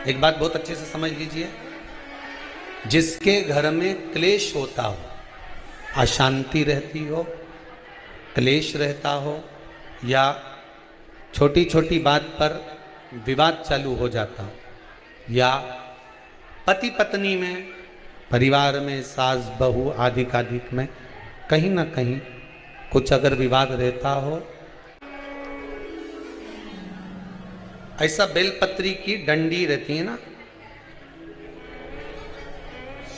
एक बात बहुत अच्छे से समझ लीजिए, जिसके घर में क्लेश होता हो, अशांति रहती हो, क्लेश रहता हो, या छोटी छोटी बात पर विवाद चालू हो जाता हो, या पति पत्नी में, परिवार में, सास बहू आदि में कहीं ना कहीं कुछ अगर विवाद रहता हो, ऐसा बेलपत्री की डंडी रहती है ना,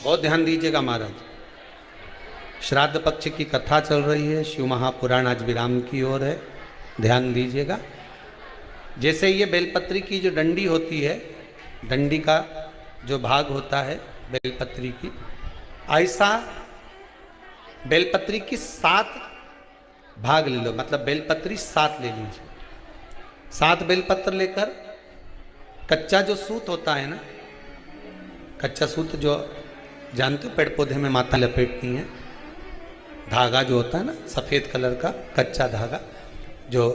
बहुत ध्यान दीजिएगा महाराज। श्राद्ध पक्ष की कथा चल रही है, शिव महापुराण आज विराम की ओर है, ध्यान दीजिएगा। जैसे ये बेलपत्री की जो डंडी होती है, डंडी का जो भाग होता है बेलपत्री की, ऐसा बेलपत्री की 7 भाग ले लो, मतलब बेलपत्री 7 ले लीजिए। 7 बेलपत्र लेकर कच्चा जो सूत होता है ना, कच्चा सूत जो जानते हो पेड़ पौधे में माता लपेटती हैं, धागा जो होता है ना सफ़ेद कलर का कच्चा धागा, जो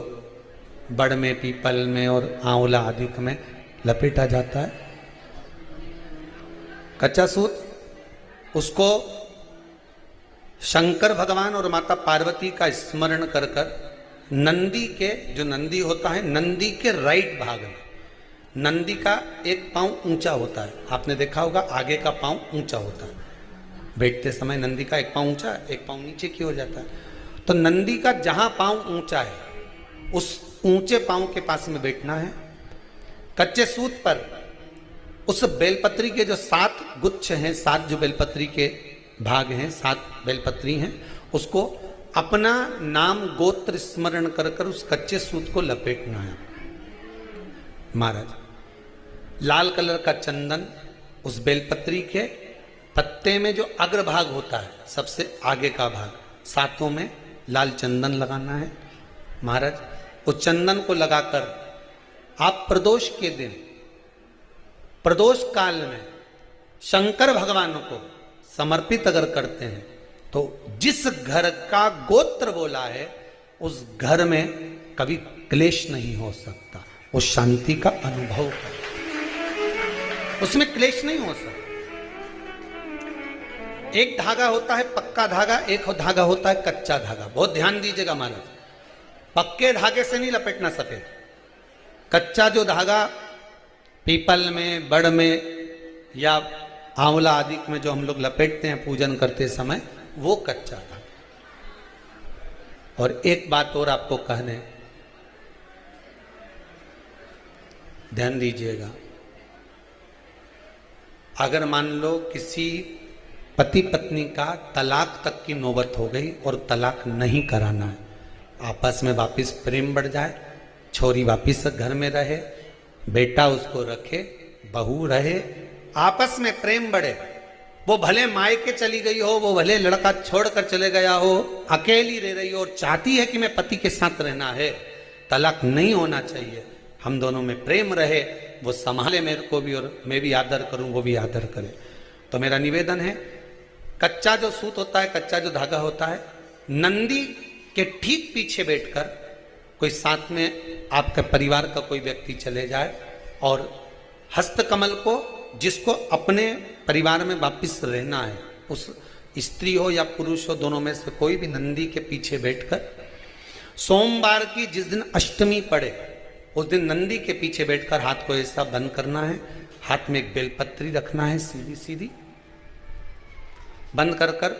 बड़ में, पीपल में और आंवला आदि में लपेटा जाता है, कच्चा सूत, उसको शंकर भगवान और माता पार्वती का स्मरण कर कर नंदी के, जो नंदी होता है, नंदी के राइट भाग में, नंदी का एक पांव ऊंचा होता है, आपने देखा होगा आगे का पांव ऊंचा होता है, बैठते समय नंदी का एक पांव ऊंचा, एक पांव नीचे की हो जाता है। तो नंदी का जहां पांव ऊंचा है, उस ऊंचे पांव के पास में बैठना है। कच्चे सूत पर उस बेलपत्री के जो 7 गुच्छ हैं, 7 जो बेलपत्री के भाग हैं, 7 बेलपत्री हैं, उसको अपना नाम गोत्र स्मरण कर कर उस कच्चे सूत को लपेटना है महाराज। लाल कलर का चंदन उस बेलपत्री के पत्ते में जो अग्रभाग होता है, सबसे आगे का भाग, 7 में लाल चंदन लगाना है महाराज। उस चंदन को लगाकर आप प्रदोष के दिन, प्रदोष काल में शंकर भगवान को समर्पित अगर करते हैं तो जिस घर का गोत्र बोला है उस घर में कभी क्लेश नहीं हो सकता, उस शांति का अनुभव कर, उसमें क्लेश नहीं हो सकता। एक धागा होता है पक्का धागा, एक धागा होता है कच्चा धागा, बहुत ध्यान दीजिएगा महाराज। पक्के धागे से नहीं लपेटना सफेद, कच्चा जो धागा पीपल में, बड़ में या आंवला आदि में जो हम लोग लपेटते हैं पूजन करते समय, वो कच्चा धागा। और एक बात और आपको कहने, ध्यान दीजिएगा, अगर मान लो किसी पति पत्नी का तलाक तक की नौबत हो गई और तलाक नहीं कराना है, आपस में वापिस प्रेम बढ़ जाए, छोरी वापिस घर में रहे, बेटा उसको रखे, बहू रहे, आपस में प्रेम बढ़े, वो भले मायके चली गई हो, वो भले लड़का छोड़कर चले गया हो, अकेली रह रही हो और चाहती है कि मैं पति के साथ रहना है, तलाक नहीं होना चाहिए, हम दोनों में प्रेम रहे, वो संभाले मेरे को भी और मैं भी आदर करूं, वो भी आदर करे। तो मेरा निवेदन है, कच्चा जो सूत होता है, कच्चा जो धागा होता है, नंदी के ठीक पीछे बैठकर कोई साथ में आपके परिवार का कोई व्यक्ति चले जाए और हस्तकमल को, जिसको अपने परिवार में वापिस रहना है, उस स्त्री हो या पुरुष हो, दोनों में से कोई भी नंदी के पीछे बैठकर, सोमवार की जिस दिन अष्टमी पड़े उस दिन नंदी के पीछे बैठकर हाथ को ऐसा बंद करना है, हाथ में एक बेलपत्री रखना है, सीधी सीधी बंद कर कर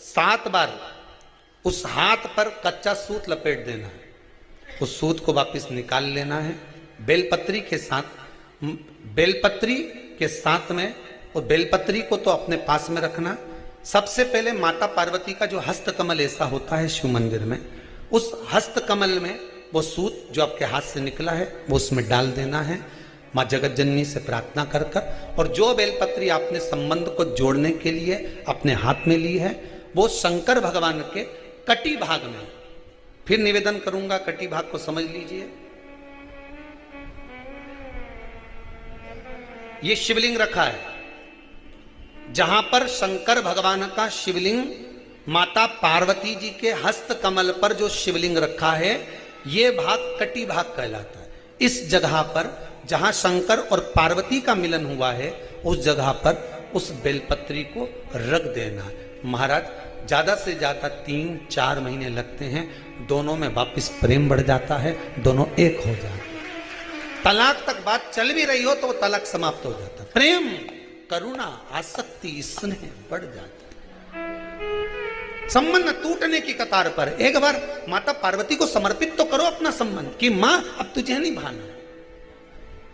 7 बार उस हाथ पर कच्चा सूत लपेट देना है, उस सूत को वापस निकाल लेना है बेलपत्री के साथ, बेलपत्री के साथ में, और बेलपत्री को तो अपने पास में रखना। सबसे पहले माता पार्वती का जो हस्तकमल ऐसा होता है शिव मंदिर में, उस हस्तकमल में वो सूत जो आपके हाथ से निकला है वो उसमें डाल देना है, माँ जगत जननी से प्रार्थना कर कर, और जो बेलपत्री आपने संबंध को जोड़ने के लिए अपने हाथ में ली है वो शंकर भगवान के कटी भाग में, फिर निवेदन करूंगा कटी भाग को समझ लीजिए। ये शिवलिंग रखा है, जहां पर शंकर भगवान का शिवलिंग, माता पार्वती जी के हस्त कमल पर जो शिवलिंग रखा है, ये भाग कटी भाग कहलाता है। इस जगह पर जहां शंकर और पार्वती का मिलन हुआ है उस जगह पर उस बेलपत्री को रख देना। महाराज ज्यादा से ज्यादा 3-4 महीने लगते हैं, दोनों में वापस प्रेम बढ़ जाता है, दोनों एक हो जाते हैं। तलाक तक बात चल भी रही हो तो वो तलाक समाप्त हो जाता है। प्रेम, करुणा, आसक्ति, स्नेह बढ़ जाता है। संबंध टूटने की कतार पर एक बार माता पार्वती को समर्पित तो करो अपना संबंध कि मां अब तुझे नहीं भाना।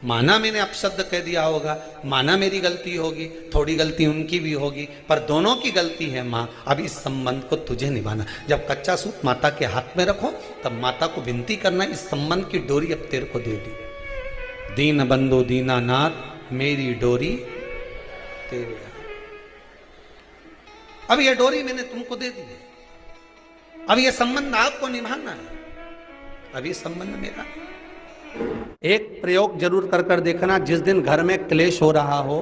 माना मैंने अपशब्द कह दिया होगा, माना मेरी गलती होगी, थोड़ी गलती उनकी भी होगी, पर दोनों की गलती है मां, अब इस संबंध को तुझे निभाना। जब कच्चा सूत माता के हाथ में रखो तब माता को विनती करना, इस संबंध की डोरी अब तेरे को दे दी। दीन बंधु दीनानाथ मेरी डोरी तेरे, अब यह डोरी मैंने तुमको दे दी है, अब यह संबंध आपको निभाना है, अब ये संबंध मेरा। एक प्रयोग जरूर कर देखना, जिस दिन घर में क्लेश हो रहा हो,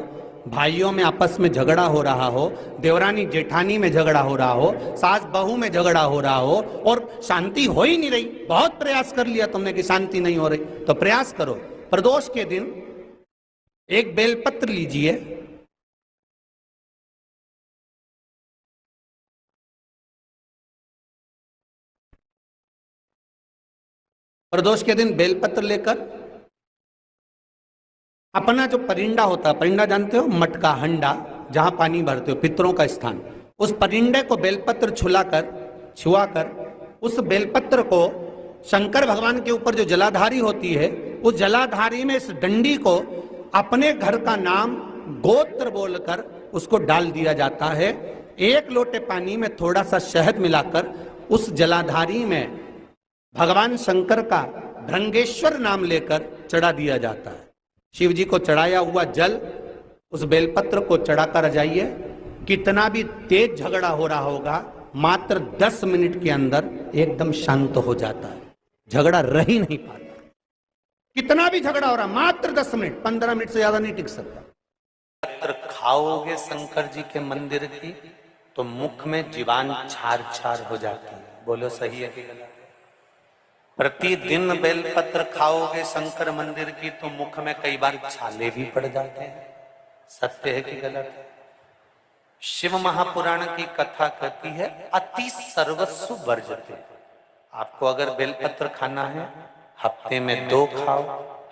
भाइयों में आपस में झगड़ा हो रहा हो, देवरानी जेठानी में झगड़ा हो रहा हो, सास बहू में झगड़ा हो रहा हो और शांति हो ही नहीं रही, बहुत प्रयास कर लिया तुमने कि शांति नहीं हो रही, तो प्रयास करो प्रदोष के दिन एक बेलपत्र लीजिए, प्रदोष के दिन बेलपत्र लेकर अपना जो परिंडा होता है, परिंडा जानते हो, मटका, हंडा, जहां पानी भरते हो, पितरों का स्थान, उस परिंडे को बेलपत्र छुआकर उस बेलपत्र को शंकर भगवान के ऊपर जो जलाधारी होती है, उस जलाधारी में इस डंडी को अपने घर का नाम गोत्र बोलकर उसको डाल दिया जाता है। एक लोटे पानी में थोड़ा सा शहद मिलाकर उस जलाधारी में भगवान शंकर का भृंगेश्वर नाम लेकर चढ़ा दिया जाता है। शिव जी को चढ़ाया हुआ जल उस बेलपत्र को चढ़ाकर जाइए, कितना भी तेज झगड़ा हो रहा होगा, मात्र 10 मिनट के अंदर एकदम शांत हो जाता है, झगड़ा रह ही नहीं पाता। कितना भी झगड़ा हो रहा, मात्र 10 मिनट, 15 मिनट से ज्यादा नहीं टिक सकता। पत्र खाओगे शंकर जी के मंदिर की तो मुख में जीवान छार छार हो जाती है। बोलो सही है कि गलत? प्रतिदिन बेलपत्र खाओगे शंकर मंदिर की तो मुख में कई बार छाले भी पड़ जाते हैं। सत्य है कि गलत है? शिव महापुराण की कथा कहती है अति सर्वस्व वर्जते। आपको अगर बेलपत्र खाना है, हफ्ते में 2 खाओ,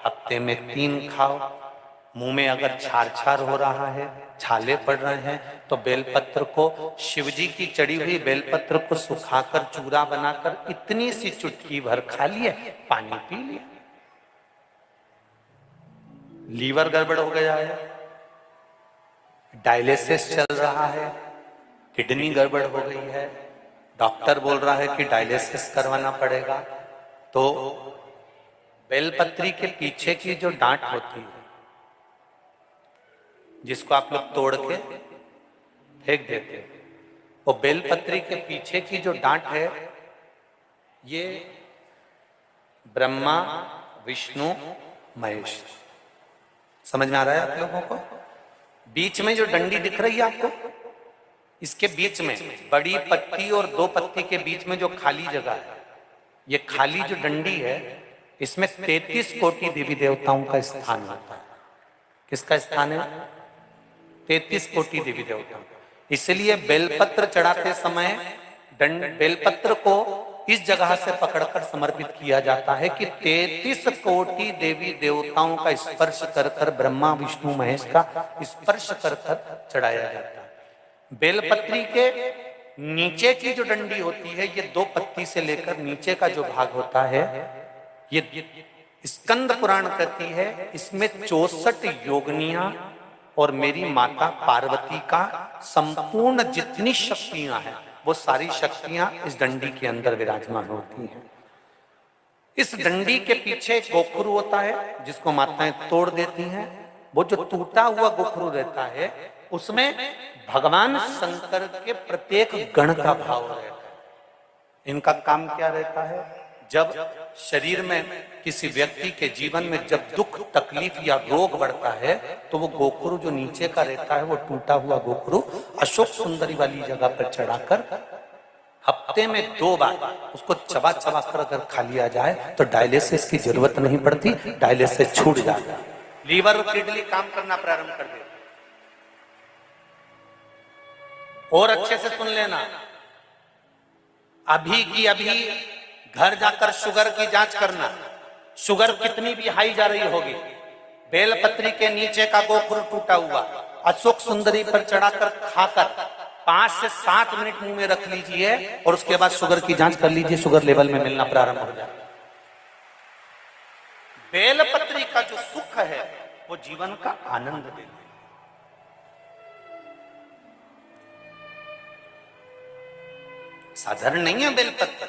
हफ्ते में 3 खाओ। मुंह में अगर छार छार हो रहा है, छाले पड़ रहे हैं, तो बेलपत्र को, शिवजी की चढ़ी हुई बेलपत्र को सुखाकर चूरा बनाकर इतनी सी चुटकी भर खा लिए, पानी पी लिया। लीवर गड़बड़ हो गया है, डायलिसिस चल रहा है, किडनी गड़बड़ हो गई है, डॉक्टर बोल रहा है कि डायलिसिस करवाना पड़ेगा, तो बेलपत्री के पीछे की जो डांट होती है, जिसको आप लोग तोड़ के फेंक देते, वो बेलपत्री के पीछे की जो डांट है, ये ब्रह्मा विष्णु महेश। समझ में आ रहा है आप लोगों को? बीच में जो डंडी दिख रही है आपको, इसके बीच में बड़ी पत्ती और 2 पत्ती के बीच में जो खाली जगह है, ये खाली जो डंडी है, इसमें 33 कोटि देवी देवताओं का स्थान होता है। किसका स्थान है? 33 कोटि देवी देवता। इसलिए बेलपत्र चढ़ाते समय बेलपत्र को इस जगह से पकड़कर समर्पित किया जाता है कि 33 कोटि देवी देवताओं का स्पर्श कर कर, ब्रह्मा विष्णु महेश का स्पर्श कर कर चढ़ाया जाता है। बेलपत्री के नीचे की जो डंडी होती है, ये 2 पत्ती से लेकर नीचे का जो भाग होता है, ये स्कंद पुराण कहती है, इसमें 64 योगनियां और मेरी माता पार्वती का संपूर्ण जितनी शक्तियां हैं, वो सारी शक्तियां इस डंडी के अंदर विराजमान होती हैं। इस डंडी के पीछे एक गोखरू होता है, जिसको माताएं तोड़ देती हैं। वो जो टूटा हुआ गोखरू रहता है, उसमें भगवान शंकर के प्रत्येक गण का भाव रहता है। इनका काम क्या रहता है? जब शरीर में किसी व्यक्ति के जीवन में जब दुख, तकलीफ या रोग बढ़ता है, तो वो गोखरू जो नीचे का रहता है, वो टूटा हुआ गोखरू अशोक सुंदरी वाली जगह पर चढ़ाकर हफ्ते में 2 बार उसको चबा चबा कर अगर खा लिया जाए तो डायलिसिस की जरूरत नहीं पड़ती, डायलिसिस छूट जाता है, लीवर और किडनी काम करना प्रारंभ कर देते। और अच्छे से सुन लेना, अभी की अभी घर जाकर शुगर की जांच करना, शुगर कितनी भी हाई जा रही होगी, बेलपत्री के नीचे का गोखुर टूटा हुआ अशोक सुंदरी पर चढ़ाकर खाकर 5 से 7 मिनट मुंह में रख लीजिए और उसके बाद शुगर की जांच कर लीजिए, शुगर लेवल में मिलना प्रारंभ हो जाए। बेलपत्री का जो सुख है वो जीवन का आनंद देता है। साधारण नहीं है बेलपत्र,